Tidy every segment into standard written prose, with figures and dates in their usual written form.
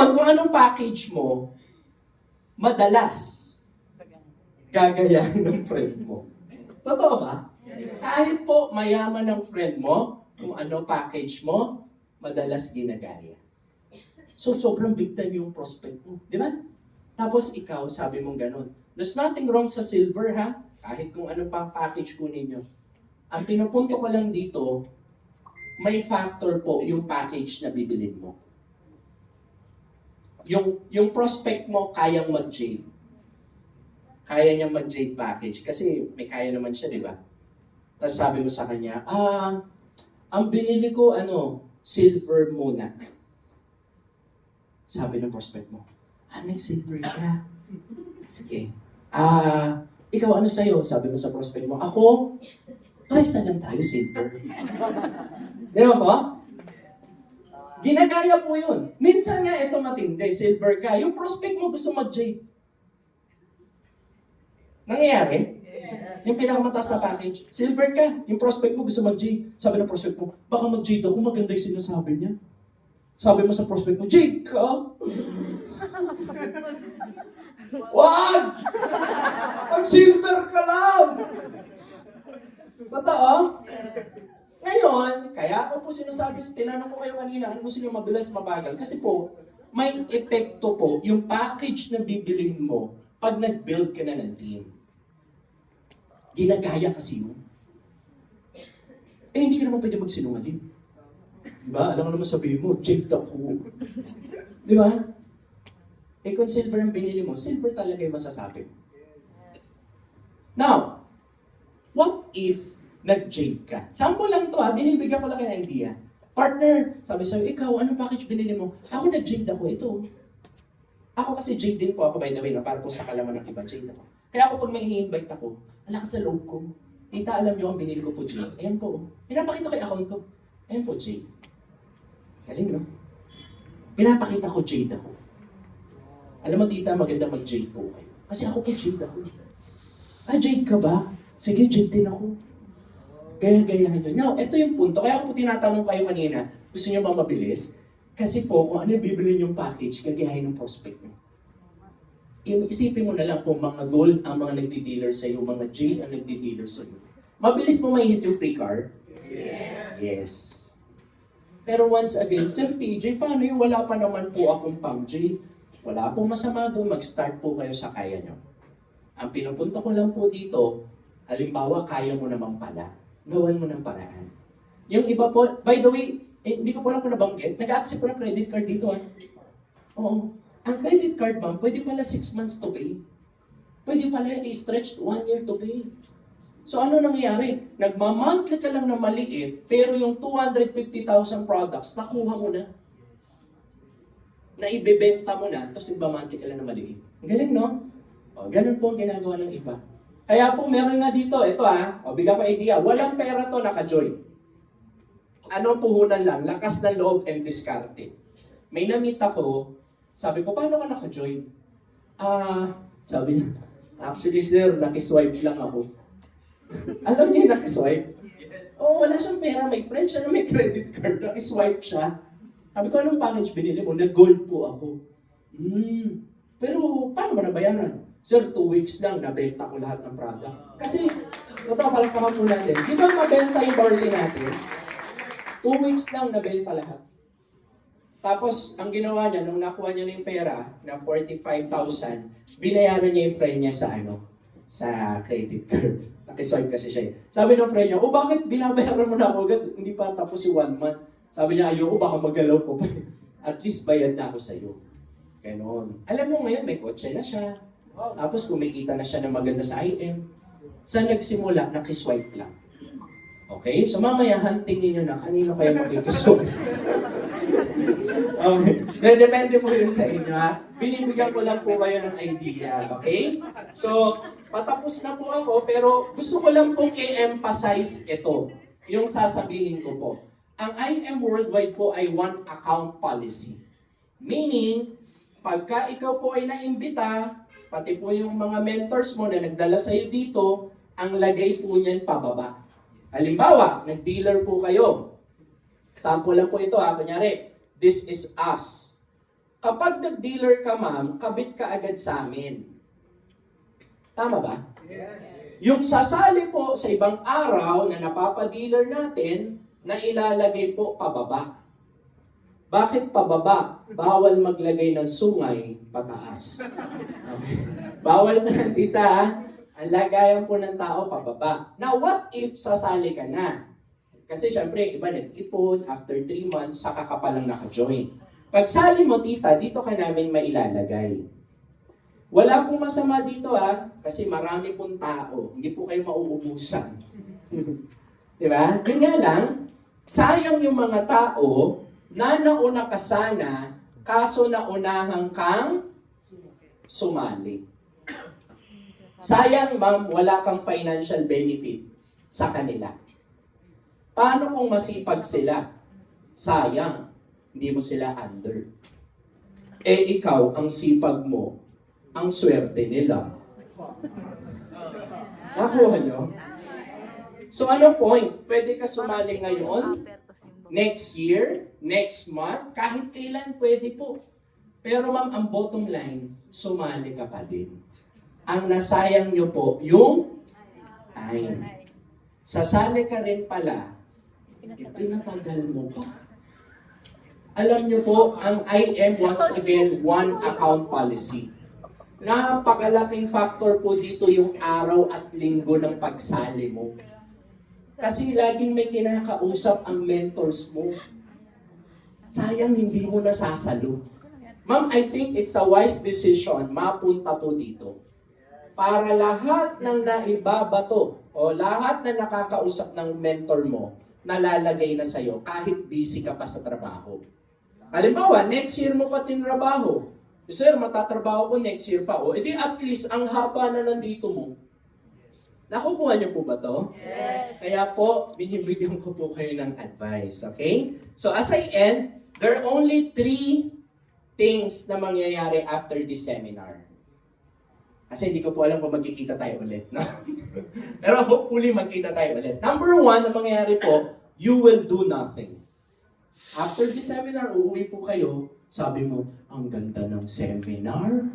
Ngayon, kung anong package mo, madalas gagayahin ng friend mo. Totoo ba? Kahit po mayaman ng friend mo, kung ano package mo, madalas ginagaya. So, sobrang big time yung prospect mo. Di ba? Tapos ikaw, sabi mong ganun. There's nothing wrong sa silver, ha? Kahit kung ano pang package kunin nyo. Ang pinupunto ko lang dito, may factor po yung package na bibilin mo. Yung prospect mo, kayang mag-jade. Kaya niyang mag-jade package. Kasi may kaya naman siya, di ba? Tapos sabi mo sa kanya, ang binili ko, silver muna. Sabi ng prospect mo, nag-silver ka. Sige. Ikaw ano sa'yo? Sabi mo sa prospect mo, ako, price na lang tayo, silver. Di ba po? Ginagaya po yun. Minsan nga ito matindi, silver ka. Yung prospect mo gusto mag-jade. Nangyayari? Yung pinakamataas na package, silver ka. Yung prospect mo gusto mag-jade. Sabi ng prospect mo, baka mag-jade ako, maganda yung sinasabi niya. Sabi mo sa prospect mo, jade ka? Wag! Mag-silver ka lang! Totoo? Ngayon, kaya ako po sinasabi, tinanong ko kayo kanina, ano gusto niyo mabilis, mabagal? Kasi po, may epekto po yung package na bibilihin mo pag nag-build ka na ng team. Ginagaya kasi yun. Hindi ka naman pwede magsinungaling. Diba? Alam mo naman sabihin mo, jade ako. Diba? Kung silver ang binili mo, silver talaga yung masasabi mo. Now, what if nag-jade ka? Sample lang to binibigyan ko lang ng idea. Partner, sabi sa'yo, ikaw, anong package binili mo? Ako nag-jade ako, ito. Ako kasi jade din po ako, by the way, para po sa kalaman ng iba, jade ako. Kaya ako pag may ini-invite ako, ala ka sa loob ko. Tita, alam niyo ang binili ko po jade. Ayan po. Pinapakita ko yung account ko. Ayan po, jade. Galing, no? Pinapakita ko jade ako. Alam mo, tita, maganda mag-jade po kayo. Kasi ako po jade ako. Jade ka ba? Sige, jade din ako. Gaya-gayahan nyo. Now, ito yung punto. Kaya ako po tinatanong kayo kanina, gusto nyo ba mabilis? Kasi po, kung ano yung bibilin yung package, gagayahin ng prospect nyo. Isipin mo na lang kung mga gold ang mga nagdi-dealer sa'yo, mga jade ang nagdi-dealer sa'yo. Mabilis mo may hit yung free car? Yes. Pero once again, Sir PJ, paano yung wala pa naman po akong pang jade? Wala pong masama doon, mag-start po kayo sa kaya nyo. Ang pinupunta ko lang po dito, halimbawa, kaya mo naman pala. Gawan mo ng paraan. Yung iba po, by the way, hindi ko po lang nabanggit, nag-accept po ng credit card dito. Oo. Ang credit card, ma'am, pwede pala 6 months to pay. Pwede pala i-stretch 1 year to pay. So ano nangyayari? Nagmamonthly ka lang na maliit, pero yung 250,000 products, nakuha mo na. Na ibebenta mo na, tapos nagmamonthly ka lang na maliit. Galing, no? Ganun po ang ginagawa ng iba. Kaya po meron nga dito, ito bigyan ko idea, walang pera to naka-join. Ano puhunan lang, lakas ng loob and diskarte. May na-meet ako, sabi ko, paano ka naka-join? Sabi niya, actually sir, nakiswipe lang ako. Alam niya yung nakiswipe? Wala siyang pera, may friend siya na may credit card, nakiswipe siya. Sabi ko, anong package binili mo? Nag-gold po ako. Pero paano mo nabayaran? Sir, 2 weeks lang, nabenta ko lahat ng product. Kasi, ito, palagpakan po natin. Di ba mabenta yung barley natin? 2 weeks lang, nabenta lahat. Tapos, ang ginawa niya, nung nakuha niya na yung pera, na 45,000, binayaran niya yung friend niya sa credit card. Nakiswipe kasi siya. Sabi ng friend niya, bakit binabayaran mo na ako agad? Hindi pa tapos yung 1 month. Sabi niya, ayoko, baka magalaw ko pa. At least bayad na ako sa'yo. Ganon. Alam mo ngayon, may kotse na siya. Tapos kumikita na siya ng maganda sa IM. Saan nagsimula? Nakiswipe lang. Okay? So mamaya, huntingin nyo na kanino kayo makikiswipe. Okay. Depende po yun sa inyo, Binibigyan ko lang po kayo ng idea. Okay? So, patapos na po ako, pero gusto ko lang pong i-emphasize ito. Yung sasabihin ko po. Ang IM Worldwide po ay one account policy. Meaning, pagka ikaw po ay naimbita, pati po yung mga mentors mo na nagdala sa'yo dito, ang lagay po niyan pababa. Halimbawa, nag-dealer po kayo. Sample lang po ito Kunyari, this is us. Kapag nag-dealer ka, ma'am, kabit ka agad sa amin. Tama ba? Yung sasali po sa ibang araw na napapa-dealer natin, na ilalagay po pababa. Bakit pababa? Bawal maglagay ng sungay pataas. Okay. Bawal po ng tita, ha? Ang lagayan po ng tao pababa. Now, what if sasali ka na? Kasi syempre, iba nag-ipon, after 3 months, saka ka palang naka-join. Pag sali mo, tita, dito ka namin mailalagay. Wala pong masama dito, ha? Kasi marami pong tao. Hindi po kayo mauubusan. Di ba? Kanya lang, sayang yung mga tao na nauna ka sana, kaso naunahang kang sumali. Sayang, ma'am, wala kang financial benefit sa kanila. Paano kung masipag sila? Sayang, hindi mo sila under. Eh ikaw, ang sipag mo, ang swerte nila. Nakuha nyo? So ano point? Pwede ka sumali ngayon, next year, next month, kahit kailan pwede po. Pero ma'am, ang bottom line, sumali ka pa din. Ang nasayang nyo po, yung time. Sasali ka rin pala, pinatagal mo pa. Alam nyo po, ang IM once again, one account policy. Napakalaking factor po dito yung araw at linggo ng pagsali mo. Kasi laging may kinakausap ang mentors mo. Sayang hindi mo nasasalo. Ma'am, I think it's a wise decision mapunta po dito. Para lahat ng naibabato o lahat na nakakausap ng mentor mo, nalalagay na sa'yo kahit busy ka pa sa trabaho. Halimbawa, next year mo pa tinrabaho. Sir, matatrabaho ko next year pa. O, edi at least ang haba na nandito mo. Nakukuha niyo po ba to? Yes. Kaya po, binibigyan ko po kayo ng advice. Okay? So as I end, there are only 3 things na mangyayari after this seminar. Kasi hindi ko po alam kung magkikita tayo ulit. No? Pero hopefully magkita tayo ulit. Number 1 na mangyayari po, you will do nothing. After this seminar, uuwi po kayo, sabi mo, ang ganda ng seminar.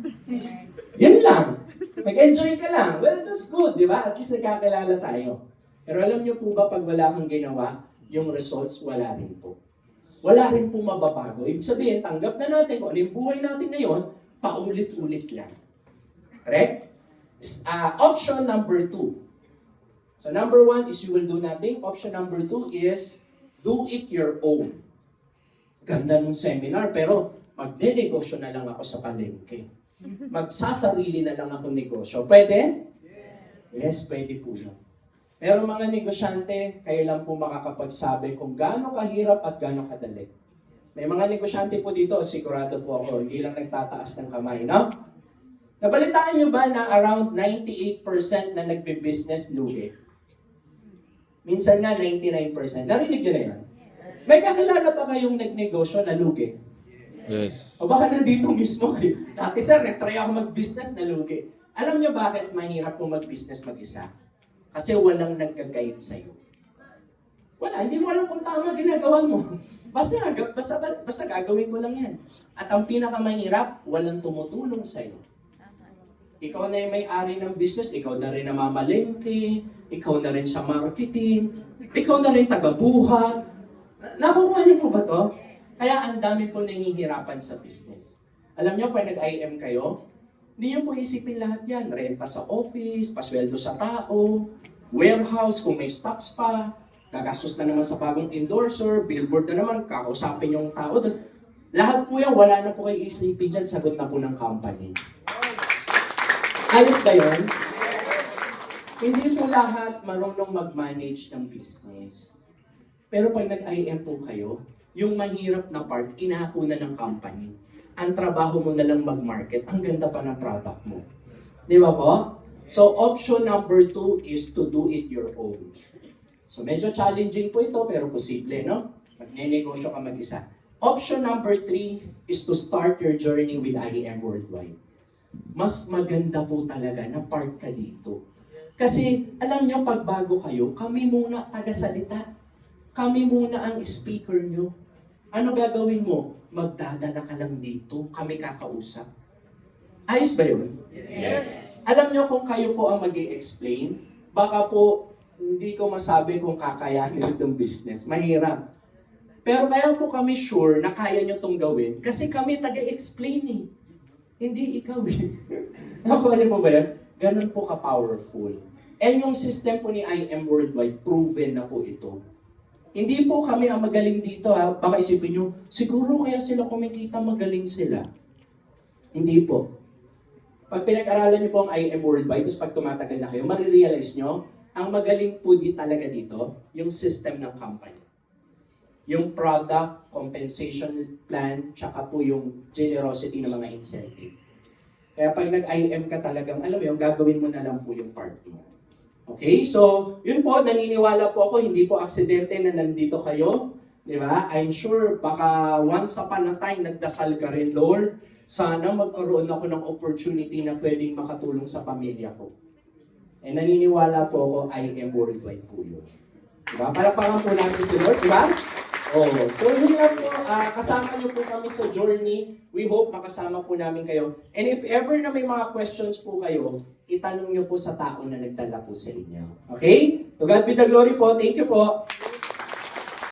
Yan lang. Mag-enjoy ka lang. Well, that's good, di ba? At least nagkakilala tayo. Pero alam niyo po ba, pag wala kang ginawa, yung results, wala rin po. Wala rin po mababago. Ibig sabihin, tanggap na natin kung ano yung buhay natin ngayon, paulit-ulit lang. Correct? Option number 2. So number 1 is you will do nothing. Option number 2 is do it your own. Ganda ng seminar, pero magne-negosyo na lang ako sa palengke. Magsasarili na lang ako negosyo. Pwede? Yes, pwede po yun. Pero mga negosyante, kayo lang po makakapagsabi kung gaano kahirap at gaano kadali. May mga negosyante po dito, sigurado po ako, hindi lang nagtataas ng kamay, no? Nabalitaan nyo ba na around 98% na nagbe-business lugi? Minsan nga 99%. Narinig nyo na yan? May kakilala ba kayong nagnegosyo na lugi? Yes. O baka nandito mismo kayo. Dati sir, nag-try ako mag-business na lugi. Alam nyo bakit mahirap po mag-business mag-isa? Kasi walang nag-guide sa'yo. Wala, hindi mo alam kung tama ginagawa mo. Basta gagawin ko lang yan. At ang pinakamahirap, walang tumutulong sa'yo. Ikaw na yung may-ari ng business, ikaw na rin namamalengke, ikaw na rin sa marketing, ikaw na rin taga-buhat. Nakukuha niyo po ba to? Kaya ang dami po nangihirapan sa business. Alam niyo, pag nag-IM kayo, hindi niyo po isipin lahat yan. Renta sa office, pasweldo sa tao, warehouse kung may stocks pa, gagastos na naman sa bagong endorser, billboard na naman, kakausapin yung tao doon. Lahat po yan, wala na po kayo isipin dyan, sagot na po ng company. Ayos ba yun? Hindi po lahat marunong mag-manage ng business. Pero pag nag-IM po kayo, yung mahirap na part, inahako na ng company. Ang trabaho mo na lang mag-market, ang ganda pa ng product mo. Di ba po? So option number 2 is to do it your own. So medyo challenging po ito, pero posible, no? Magne-negosyo ka mag-isa. Option number 3 is to start your journey with IEM Worldwide. Mas maganda po talaga na part ka dito. Kasi alam nyo, pag bago kayo, kami muna tagasalita. Kami muna ang speaker nyo. Ano gagawin mo? magdadala ka lang dito, kami kakausap. Ayos ba yun? Yes. Alam nyo kung kayo po ang mag-i-explain, baka po hindi ko masabi kung kakayanin itong business. Mahirap. Pero kaya po kami sure na kaya nyo itong gawin kasi kami taga-explain eh. Hindi ikaw eh. Nakuha niyo po ba yan? Ganun po ka-powerful. And yung system po ni IM Worldwide, proven na po ito. Hindi po kami ang magaling dito ha. Baka isipin nyo, siguro kaya sila kumikita magaling sila. Hindi po. Pag pinag-aralan niyo po ang IM Worldwide, tapos pag tumatagal na kayo, marirealize nyo, ang magaling po talaga dito, yung system ng company. Yung product, compensation plan, tsaka po yung generosity ng mga incentive. Kaya pag nag-IM ka talagang, alam mo yung gagawin mo na lang po yung part mo. Okay? So, yun po, naniniwala po ako, hindi po aksidente na nandito kayo. Di ba? I'm sure, baka once upon a time, nagdasal ka rin, Lord, sana magkaroon ako ng opportunity na pwedeng makatulong sa pamilya ko. Eh, naniniwala po ako, IM Worldwide po yun. Diba? Palakpakan po natin si Lord, diba? Oh, so yun lang po, kasama niyo po kami sa journey. We hope makasama po namin kayo. And if ever na may mga questions po kayo, itanong niyo po sa tao na nagdala po sa inyo. Okay? To God be the glory po. Thank you po.